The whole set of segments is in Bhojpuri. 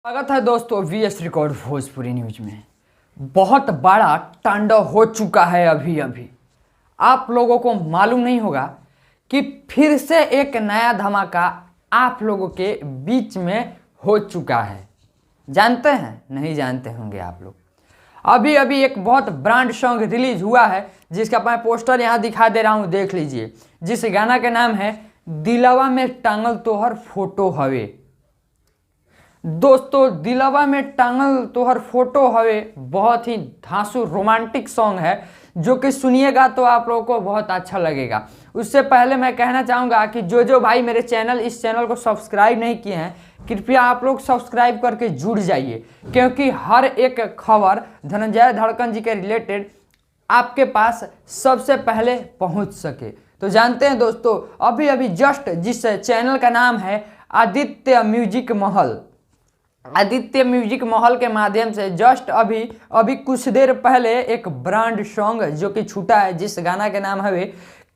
स्वागत है दोस्तों वीएस रिकॉर्ड भोजपुरी न्यूज में। बहुत बड़ा तांडव हो चुका है अभी आप लोगों को मालूम नहीं होगा कि फिर से एक नया धमाका आप लोगों के बीच में हो चुका है। जानते हैं? नहीं जानते होंगे आप लोग। अभी एक बहुत ब्रांड सॉन्ग रिलीज हुआ है जिसका मैं पोस्टर यहाँ दिखा दे रहा हूँ, देख लीजिए। जिस गाना का नाम है दिलवा में टांगल तोहर फोटो हवे। दोस्तों, दिलवा में टांगल तोहर फोटो हवे बहुत ही धांसू रोमांटिक सॉन्ग है जो कि सुनिएगा तो आप लोगों को बहुत अच्छा लगेगा। उससे पहले मैं कहना चाहूँगा कि जो भाई मेरे इस चैनल को सब्सक्राइब नहीं किए हैं, कृपया आप लोग सब्सक्राइब करके जुड़ जाइए, क्योंकि हर एक खबर धनंजय धड़कन जी के रिलेटेड आपके पास सबसे पहले पहुंच सके। तो जानते हैं दोस्तों, अभी जस्ट जिस चैनल का नाम है आदित्य म्यूजिक महल के माध्यम से जस्ट अभी कुछ देर पहले एक ब्रांड सॉन्ग जो कि छूटा है, जिस गाना के नाम हवे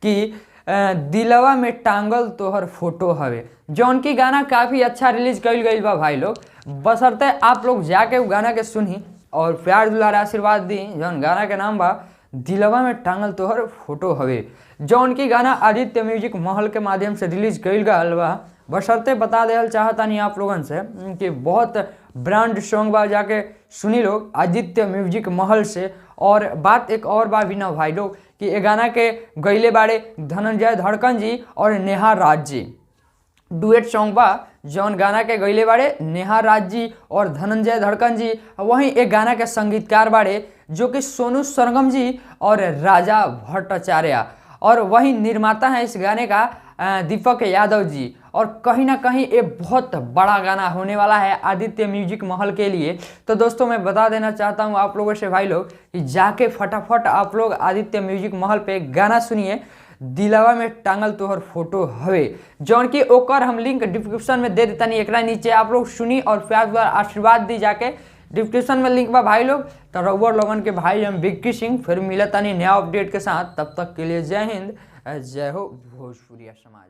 कि दिलवा में टांगल तोहर फोटो हवे, जौन की गाना काफ़ी अच्छा रिलीज कल गई बा भाई लोग। बशर्ते आप लोग जाके वो गाना के सुनी और प्यार दुलार आशीर्वाद दी। जौन गाना के नाम बा दिलवा में टांगल तोहर फोटो हवे, जौन की गाना आदित्य म्यूजिक महल के माध्यम से रिलीज कल गल बा। बशर्ते बता देल चाहता नहीं आप लोगन से कि बहुत ब्रांड सॉन्ग बा, जाके सुनी लोग आदित्य म्यूजिक महल से। और बात एक और बा भी ना भाई लोग कि ये गाना के गईले बाड़े धनंजय धड़कन जी और नेहा राज जी। डुएट सॉन्ग बा जौन गाना के गईले बाड़े नेहा राज जी और धनंजय धड़कन जी। वहीं एक गाना के संगीतकार बाड़े जो कि सोनू सरगम जी और राजा भट्टाचार्य। और वहीं निर्माता है इस गाने का दीपक यादव जी। और कहीं ना कहीं ये बहुत बड़ा गाना होने वाला है आदित्य म्यूजिक महल के लिए। तो दोस्तों, मैं बता देना चाहता हूँ आप लोगों से भाई लोग कि जाके फटाफट आप लोग आदित्य म्यूजिक महल पे गाना सुनिए दिलवा में टांगल तोहर फोटो हवे, जौन की ओकर हम लिंक डिस्क्रिप्शन में दे देता नहीं, एक नीचे आप लोग सुनी और प्यार द्वारा आशीर्वाद दी। जाके डिस्क्रिप्शन में लिंक बा भाई लोग। तो रउआ लोगन के भाई हम विक्की सिंह फिर मिलता नहीं नया अपडेट के साथ। तब तक के लिए जय हिंद, जय हो भोजपुरिया समाज।